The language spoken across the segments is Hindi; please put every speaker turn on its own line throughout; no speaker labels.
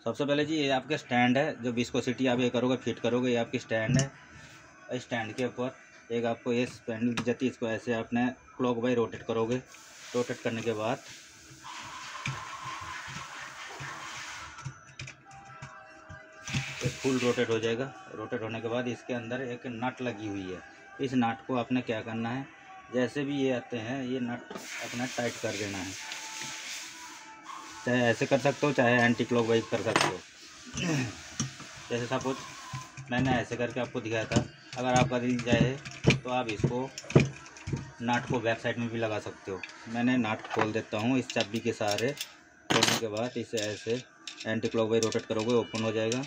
सबसे पहले जी ये आपका स्टैंड है, जो विस्कोसिटी आप ये करोगे फिट करोगे, ये आपकी स्टैंड है। स्टैंड के ऊपर एक आपको ये स्पैंडल दी जाती है, इसको ऐसे आपने क्लॉक वाइज रोटेट करोगे। रोटेट करने के बाद ये फुल रोटेट हो जाएगा। रोटेट होने के बाद इसके अंदर एक नट लगी हुई है। इस नट को आपने क्या करना है, जैसे भी ये आते हैं ये नट अपना टाइट कर देना है। चाहे ऐसे कर सकते हो, चाहे एंटी क्लॉक वाइज कर सकते हो। जैसे सपोज मैंने ऐसे करके आपको दिखाया था। अगर आप कर चाहे तो आप इसको नट को बैक साइड में भी लगा सकते हो। मैंने नट खोल देता हूँ इस चाबी के सहारे। खोलने के बाद इसे ऐसे एंटी क्लॉक वाइज रोटेट करोगे, ओपन हो जाएगा।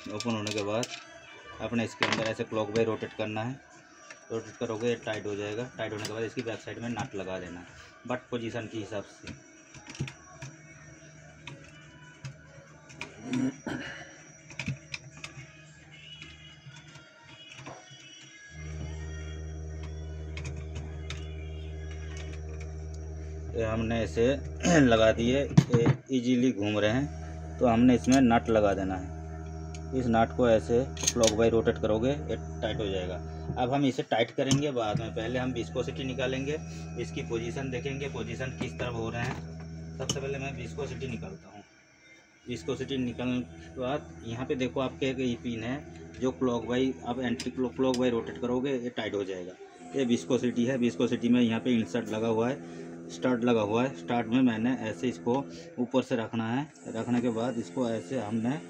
ओपन होने के बाद अपने इसके अंदर ऐसे क्लॉक वाइज रोटेट करना है। रोटेट करोगे ये टाइट हो जाएगा। टाइट होने के बाद इसकी बैक साइड में नट लगा देना है, बट पोजीशन के हिसाब से। ये हमने ऐसे लगा दिए, इजीली घूम रहे हैं, तो हमने इसमें नट लगा देना है। इस नट को ऐसे क्लॉक वाइज रोटेट करोगे ये टाइट हो जाएगा। अब हम इसे टाइट करेंगे बाद में, पहले हम विस्कोसिटी निकालेंगे, इसकी पोजीशन देखेंगे, पोजीशन किस तरफ हो रहे हैं। सबसे पहले मैं विस्कोसिटी निकालता हूँ। विस्कोसिटी निकालने के बाद यहाँ पे देखो आपके एक ये पिन है, जो क्लॉक वाइज आप एंटी क्लॉक वाइज रोटेट करोगे ये टाइट हो जाएगा। ये विस्कोसिटी है। विस्कोसिटी में यहाँ पे इंसर्ट लगा हुआ है, स्टार्ट लगा हुआ है। स्टार्ट में मैंने ऐसे इसको ऊपर से रखना है। रखने के बाद इसको ऐसे हमने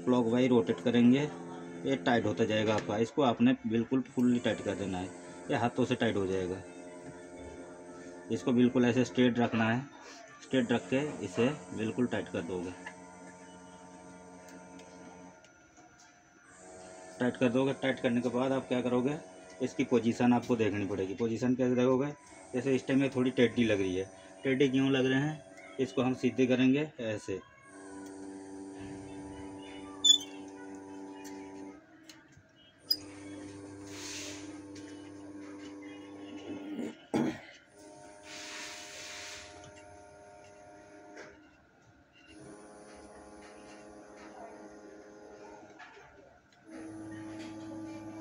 क्लॉक वाइज रोटेट करेंगे, ये टाइट होता जाएगा आपका। इसको आपने बिल्कुल फुल्ली टाइट कर देना है, ये हाथों से टाइट हो जाएगा। इसको बिल्कुल ऐसे स्ट्रेट रखना है। स्ट्रेट रख के इसे बिल्कुल टाइट कर दोगे। टाइट कर दोगे। टाइट करने के बाद आप क्या करोगे, इसकी पोजीशन आपको देखनी पड़ेगी। पोजीशन कैसे देखोगे, जैसे इस टाइम में थोड़ी टेढ़ी लग रही है। टेढ़ी क्यों लग रहे हैं, इसको हम सीधे करेंगे ऐसे।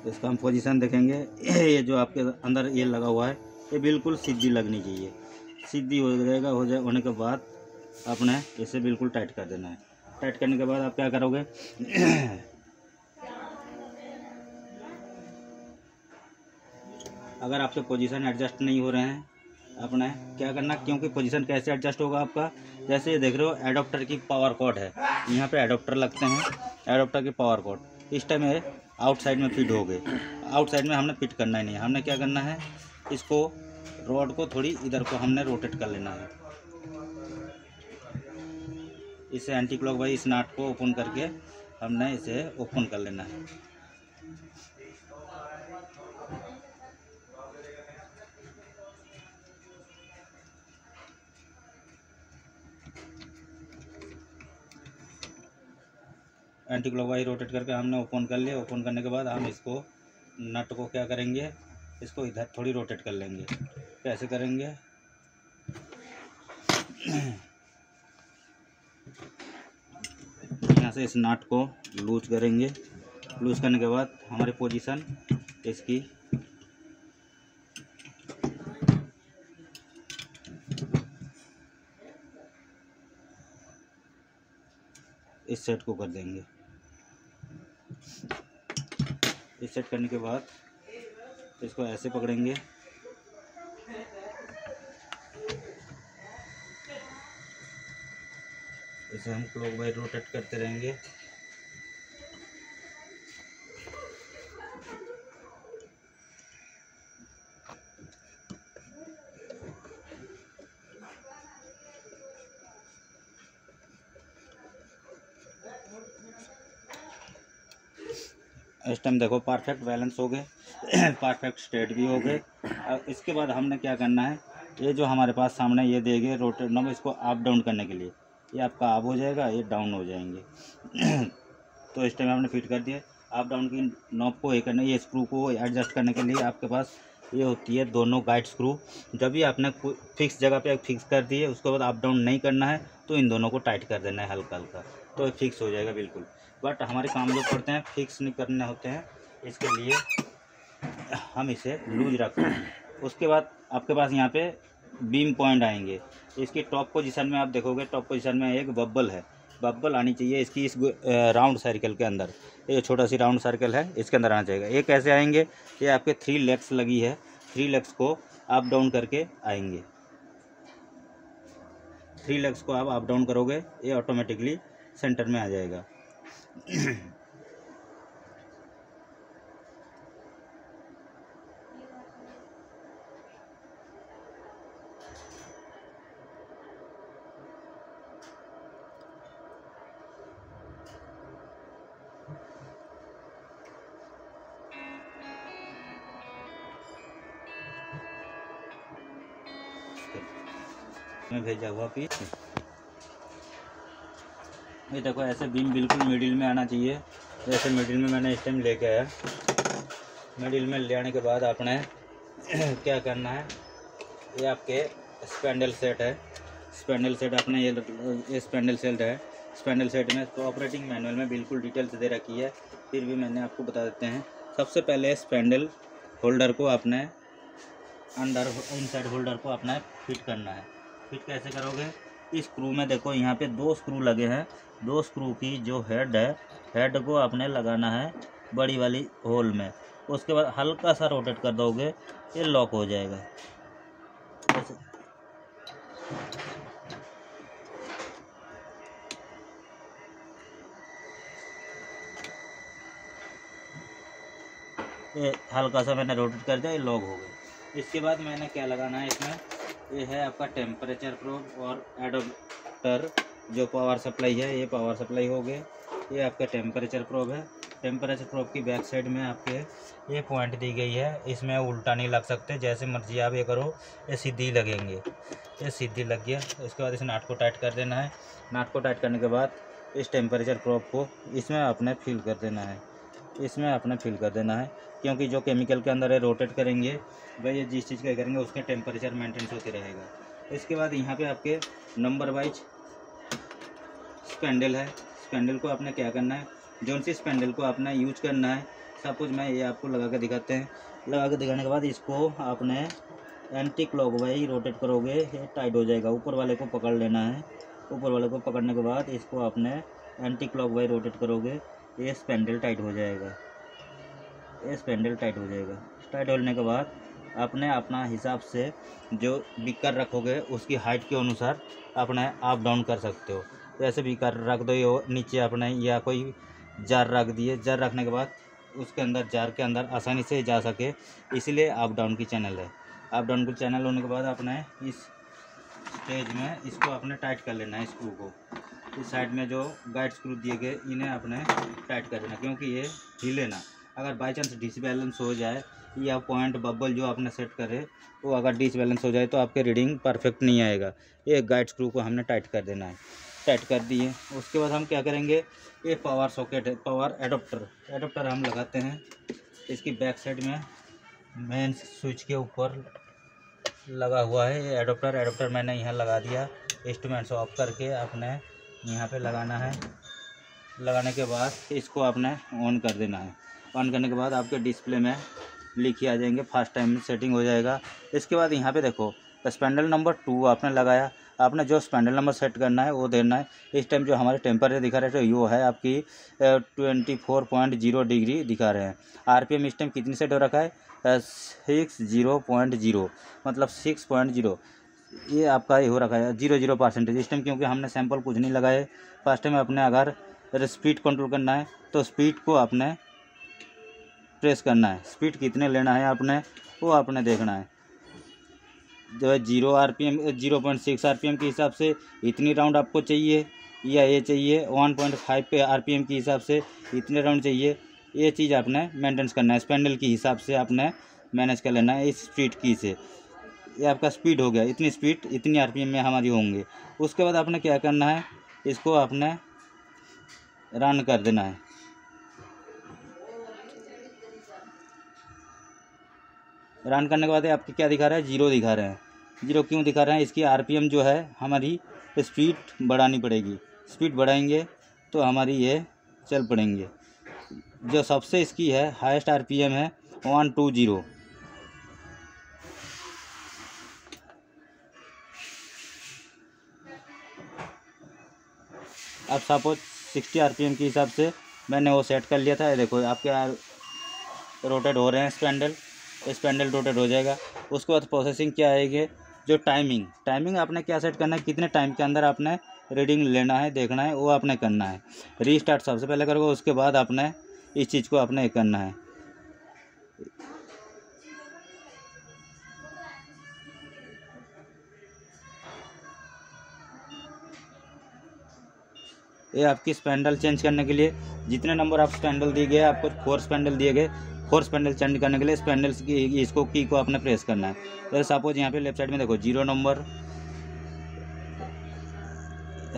इसका हम पोजीशन देखेंगे। ये जो आपके अंदर ये लगा हुआ है ये बिल्कुल सीधी लगनी चाहिए। सीधी हो जाएगा। होने के बाद आपने इसे बिल्कुल टाइट कर देना है। टाइट करने के बाद आप क्या करोगे, अगर आपके पोजीशन एडजस्ट नहीं हो रहे हैं, आपने क्या करना, क्योंकि पोजीशन कैसे एडजस्ट होगा आपका, जैसे ये देख रहे हो एडोप्टर की पावर कॉर्ड है, यहाँ पे एडोप्टर लगते हैं। एडोप्टर की पावर कॉर्ड इस टाइम में आउटसाइड में फिट हो गए। आउटसाइड में हमने फिट करना ही नहीं है। हमने क्या करना है, इसको रॉड को थोड़ी इधर को हमने रोटेट कर लेना है। इसे एंटी क्लॉक वाइज इस नट को ओपन करके हमने इसे ओपन कर लेना है। एंटी क्लॉक वाइज रोटेट करके हमने ओपन कर लिया। ओपन करने के बाद हम इसको नट को क्या करेंगे, इसको इधर थोड़ी रोटेट कर लेंगे। कैसे करेंगे, यहाँ से इस नट को लूज करेंगे। लूज करने के बाद हमारी पोजीशन इसकी इस सेट को कर देंगे। इस सेट करने के बाद इसको ऐसे पकड़ेंगे। इसे हम क्लॉक वाइज रोटेट करते रहेंगे। इस टाइम देखो परफेक्ट बैलेंस हो गए, परफेक्ट स्ट्रेट भी हो गए। अब इसके बाद हमने क्या करना है, ये जो हमारे पास सामने ये देंगे रोटेट नॉब, इसको अप डाउन करने के लिए ये आपका अप हो जाएगा, ये डाउन हो जाएंगे। तो इस टाइम हमने फिट कर दिए। अप डाउन की नॉब को ये करना, ये स्क्रू को एडजस्ट करने के लिए आपके पास ये होती है दोनों गाइड स्क्रू। जब भी आपने फिक्स जगह पे फिक्स कर दिए, उसके बाद अप डाउन नहीं करना है, तो इन दोनों को टाइट कर देना है हल्का हल्का। तो फिक्स हो जाएगा बिल्कुल। बट हमारे काम जो करते हैं फिक्स नहीं करने होते हैं, इसके लिए हम इसे लूज रखते हैं। उसके बाद आपके पास यहाँ पे बीम पॉइंट आएंगे। इसकी टॉप पोजीशन में आप देखोगे, टॉप पोजीशन में एक बब्बल है, बब्बल आनी चाहिए इसकी इस राउंड सर्कल के अंदर। ये छोटा सी राउंड सर्कल है, इसके अंदर आना चाहिए। ये कैसे आएंगे, ये आपके 3 लेग्स लगी है, 3 लेग्स को अप डाउन करके आएंगे। 3 लेग्स को आप अप डाउन करोगे, ये ऑटोमेटिकली सेंटर में आ जाएगा। मैं भेजा हुआ पीस, ये देखो ऐसे बीम बिल्कुल मिडिल में आना चाहिए। जैसे मिडिल में मैंने इस टाइम लेके आया, मिडिल में ले आने के बाद आपने क्या करना है, ये आपके स्पैंडल सेट है, स्पैंडल सेट आपने ये स्पैंडल सेट है। स्पैंडल सेट में तो ऑपरेटिंग मैनुअल में बिल्कुल डिटेल्स दे रखी है, फिर भी मैंने आपको बता देते हैं। सबसे पहले स्पैंडल होल्डर को आपने अंडर इनसाइड होल्डर को आपने फिट करना है। फिट कैसे करोगे, इस स्क्रू में देखो यहाँ पे 2 स्क्रू लगे हैं। 2 स्क्रू की जो हेड है, हेड को आपने लगाना है बड़ी वाली होल में। उसके बाद हल्का सा रोटेट कर दोगे, ये लॉक हो जाएगा। ये हल्का सा मैंने रोटेट कर दिया, ये लॉक हो गई। इसके बाद मैंने क्या लगाना है इसमें, ये है आपका टेम्परेचर प्रोब और एडाप्टर। जो पावर सप्लाई है, ये पावर सप्लाई हो गए। ये आपका टेम्परेचर प्रोब है। टेम्परेचर प्रोब की बैक साइड में आपके ये पॉइंट दी गई है, इसमें उल्टा नहीं लग सकते, जैसे मर्जी आप ये करो, ये सीधी लगेंगे। ये सीधी लग गया। उसके बाद इस नाट को टाइट कर देना है। नाट को टाइट करने के बाद इस टेम्परेचर प्रोब को इसमें आपने फिल कर देना है, इसमें आपने फिल कर देना है, क्योंकि जो केमिकल के अंदर है रोटेट करेंगे भाई, ये जिस चीज़ का करेंगे उसका टेम्परेचर मेंटेन होते रहेगा। इसके बाद यहाँ पे आपके नंबर वाइज स्पैंडल है। स्पैंडल को आपने क्या करना है, जोन सी स्पैंडल को आपने यूज करना है, सब कुछ मैं ये आपको लगा के दिखाते हैं। लगा के दिखाने के बाद इसको आपने एंटी क्लॉकवाइज रोटेट करोगे, ये टाइट हो जाएगा। ऊपर वाले को पकड़ लेना है। ऊपर वाले को पकड़ने के बाद इसको आपने एंटी क्लॉकवाइज रोटेट करोगे, ये स्पैंडल टाइट हो जाएगा। ये स्पैंडल टाइट हो जाएगा। टाइट होने के बाद आपने अपना हिसाब से जो बीकर रखोगे उसकी हाइट के अनुसार अपने अप डाउन कर सकते हो। जैसे बीकर रख दो ये नीचे अपने, या कोई जार रख दिए, जार रखने के बाद उसके अंदर, जार के अंदर आसानी से जा सके, इसलिए अप डाउन की चैनल है। अप डाउन की चैनल होने के बाद आपने इस स्टेज में इसको आपने टाइट कर लेना है। स्क्रू को इस साइड में जो गाइड स्क्रू दिए गए इन्हें आपने टाइट कर देना, क्योंकि ये हिले ना। अगर बाई चांस डिसबैलेंस हो जाए या पॉइंट बबल जो आपने सेट करे वो अगर डिसबैलेंस हो जाए तो आपके रीडिंग परफेक्ट नहीं आएगा। ये गाइड स्क्रू को हमने टाइट कर देना है। टाइट कर दिए, उसके बाद हम क्या करेंगे, ये पावर सॉकेट है, पावर एडाप्टर हम लगाते हैं। इसकी बैक साइड में मेन स्विच के ऊपर लगा हुआ है ये एडाप्टर मैंने यहाँ लगा दिया। इंस्ट्रूमेंट्स ऑफ करके आपने यहाँ पे लगाना है। लगाने के बाद इसको आपने ऑन कर देना है। ऑन करने के बाद आपके डिस्प्ले में लिखे आ जाएंगे, फर्स्ट टाइम में सेटिंग हो जाएगा। इसके बाद यहाँ पे देखो स्पैंडल नंबर 2 आपने लगाया, आपने जो स्पैंडल नंबर सेट करना है वो देना है। इस टाइम जो हमारे टेम्परेचर दिखा रहे थे वो है आपकी 24.0 डिग्री दिखा रहे हैं। आरपीएम इस टाइम कितनी सेट हो रखा है, 60.0, मतलब 6.0। ये आपका ये हो रखा है 00% इस टाइम, क्योंकि हमने सैंपल कुछ नहीं लगाए। फर्स्ट टाइम अपने अगर स्पीड कंट्रोल करना है तो स्पीड को आपने प्रेस करना है। स्पीड कितने लेना है आपने वो आपने देखना है। जो है 0 आरपीएम 0.6 आरपीएम के हिसाब से इतनी राउंड आपको चाहिए, या ये चाहिए 1.5 पे आरपीएम के हिसाब से इतने राउंड चाहिए। ये चीज़ आपने मेंटेन करना है, स्पैंडल के हिसाब से आपने मैनेज कर लेना है इस स्पीड की से। ये आपका स्पीड हो गया, इतनी स्पीड इतनी आरपीएम में हमारी होंगे। उसके बाद आपने क्या करना है, इसको आपने रन कर देना है। रन करने के बाद आपकी क्या दिखा रहा है, 0 दिखा रहे हैं। 0 क्यों दिखा रहे हैं, इसकी आरपीएम जो है हमारी स्पीड बढ़ानी पड़ेगी। स्पीड बढ़ाएंगे तो हमारी ये चल पड़ेंगे। जो सबसे इसकी है हाईएस्ट आरपीएम है 120। अब सपोज 60 आरपीएम के हिसाब से मैंने वो सेट कर लिया था। ये देखो आपके रोटेट हो रहे हैं स्पेंडल रोटेट हो जाएगा। उसके बाद प्रोसेसिंग क्या आएगी, जो टाइमिंग आपने क्या सेट करना है, कितने टाइम के अंदर आपने रीडिंग लेना है, देखना है, वो आपने करना है। रीस्टार्ट सबसे पहले करोगे, उसके बाद आपने इस चीज़ को आपने करना है। ये आपकी स्पेंडल चेंज करने के लिए जितने नंबर आप स्पेंडल दिए गए, आपको 4 स्पेंडल दिए गए, 4 स्पेंडल चेंज करने के लिए स्पेंडल्स की इसको की को आपने प्रेस करना है। जैसे सपोज यहाँ पे लेफ्ट साइड में देखो 0 number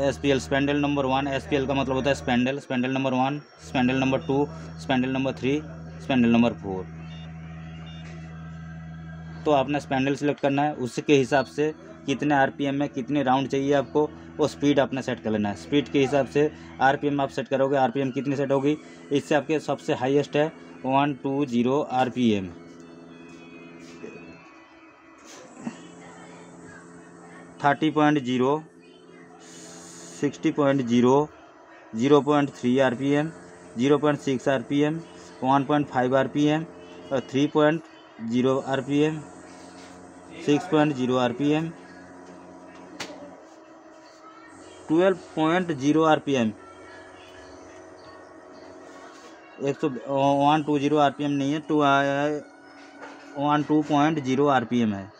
SPL spindle number 1। SPL का मतलब होता है spindle number 1, spindle number 2, spindle number 3, spindle number 4। तो आपने स्पेंडल सिलेक्ट करना है, उसके हिसाब से कितने आरपीएम में कितने राउंड चाहिए आपको, वो स्पीड आपने सेट कर लेना है। स्पीड के हिसाब से आरपीएम आप सेट करोगे। आरपीएम कितनी सेट होगी, इससे आपके सबसे हाईएस्ट है 120 आरपीएम। 30.0, 60.0, 0.3 आरपीएम, 0.6 आरपीएम, 1.5 आरपीएम और 3.0 आरपीएम, 6.0 आरपीएम, 12.0 आरपीएम। 120 आरपीएम नहीं है, 12.0 आरपीएम है।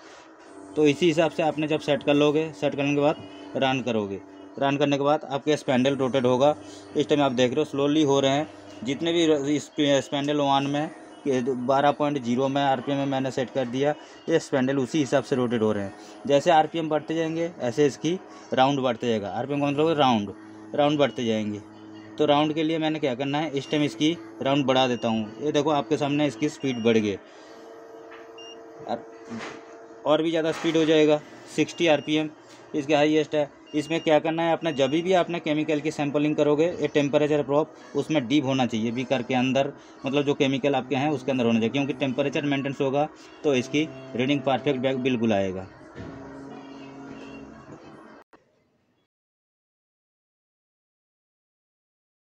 तो इसी हिसाब से आपने जब सेट कर लोगे, सेट करने के बाद रन करोगे। रन करने के बाद आपके स्पेंडल रोटेट होगा। इस टाइम आप देख रहे हो स्लोली हो रहे हैं। जितने भी स्पेंडल 1 में 12.0 में आरपीएम में मैंने सेट कर दिया, ये स्पेंडल उसी हिसाब से रोटेट हो रहे हैं। जैसे आरपीएम बढ़ते जाएंगे ऐसे इसकी राउंड बढ़ते जाएगा। आरपीएम का मतलब राउंड बढ़ते जाएंगे। तो राउंड के लिए मैंने क्या करना है, इस टाइम इसकी राउंड बढ़ा देता हूँ। ये देखो आपके सामने इसकी स्पीड बढ़ गई और भी ज़्यादा स्पीड हो जाएगा। 60 आरपीएम इसके हाईएस्ट है। इसमें क्या करना है, अपना जब भी आपने केमिकल की सैंपलिंग करोगे, ये टेम्परेचर प्रोब उसमें डीप होना चाहिए, बीकर के अंदर, मतलब जो केमिकल आपके हैं उसके अंदर होना चाहिए। क्योंकि टेम्परेचर मेंटेनेंस होगा तो इसकी रीडिंग परफेक्ट बिल्कुल आएगा।